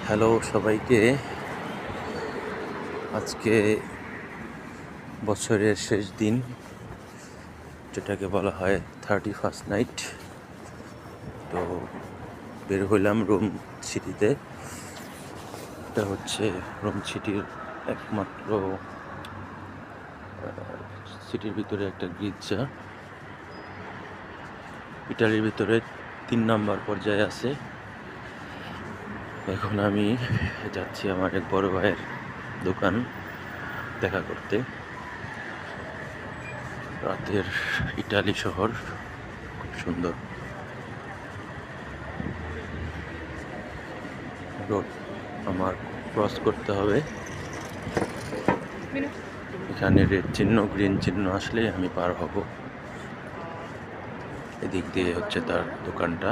Hello সবাইকে। আজকে বছরের শেষ দিন, যেটাকে বলা হয় 31st নাইট। তো বের হইলাম রোম সিটিতে। এটা হচ্ছে রোম সিটির একমাত্র সিটির ভিতরে একটা গির্জা। ইটালির ভিতরে 3 নম্বর পর্যায়ে আছে। এখন আমি যাচ্ছি আমার এক বড় ভাইয়ের দোকান দেখা করতে। রাতের ইটালি শহর খুব সুন্দর। রোড আমার ক্রস করতে হবে। এখানে রেড চিহ্ন, গ্রিন চিহ্ন আসলে আমি পার হব। এদিক দিয়ে হচ্ছে তার দোকানটা।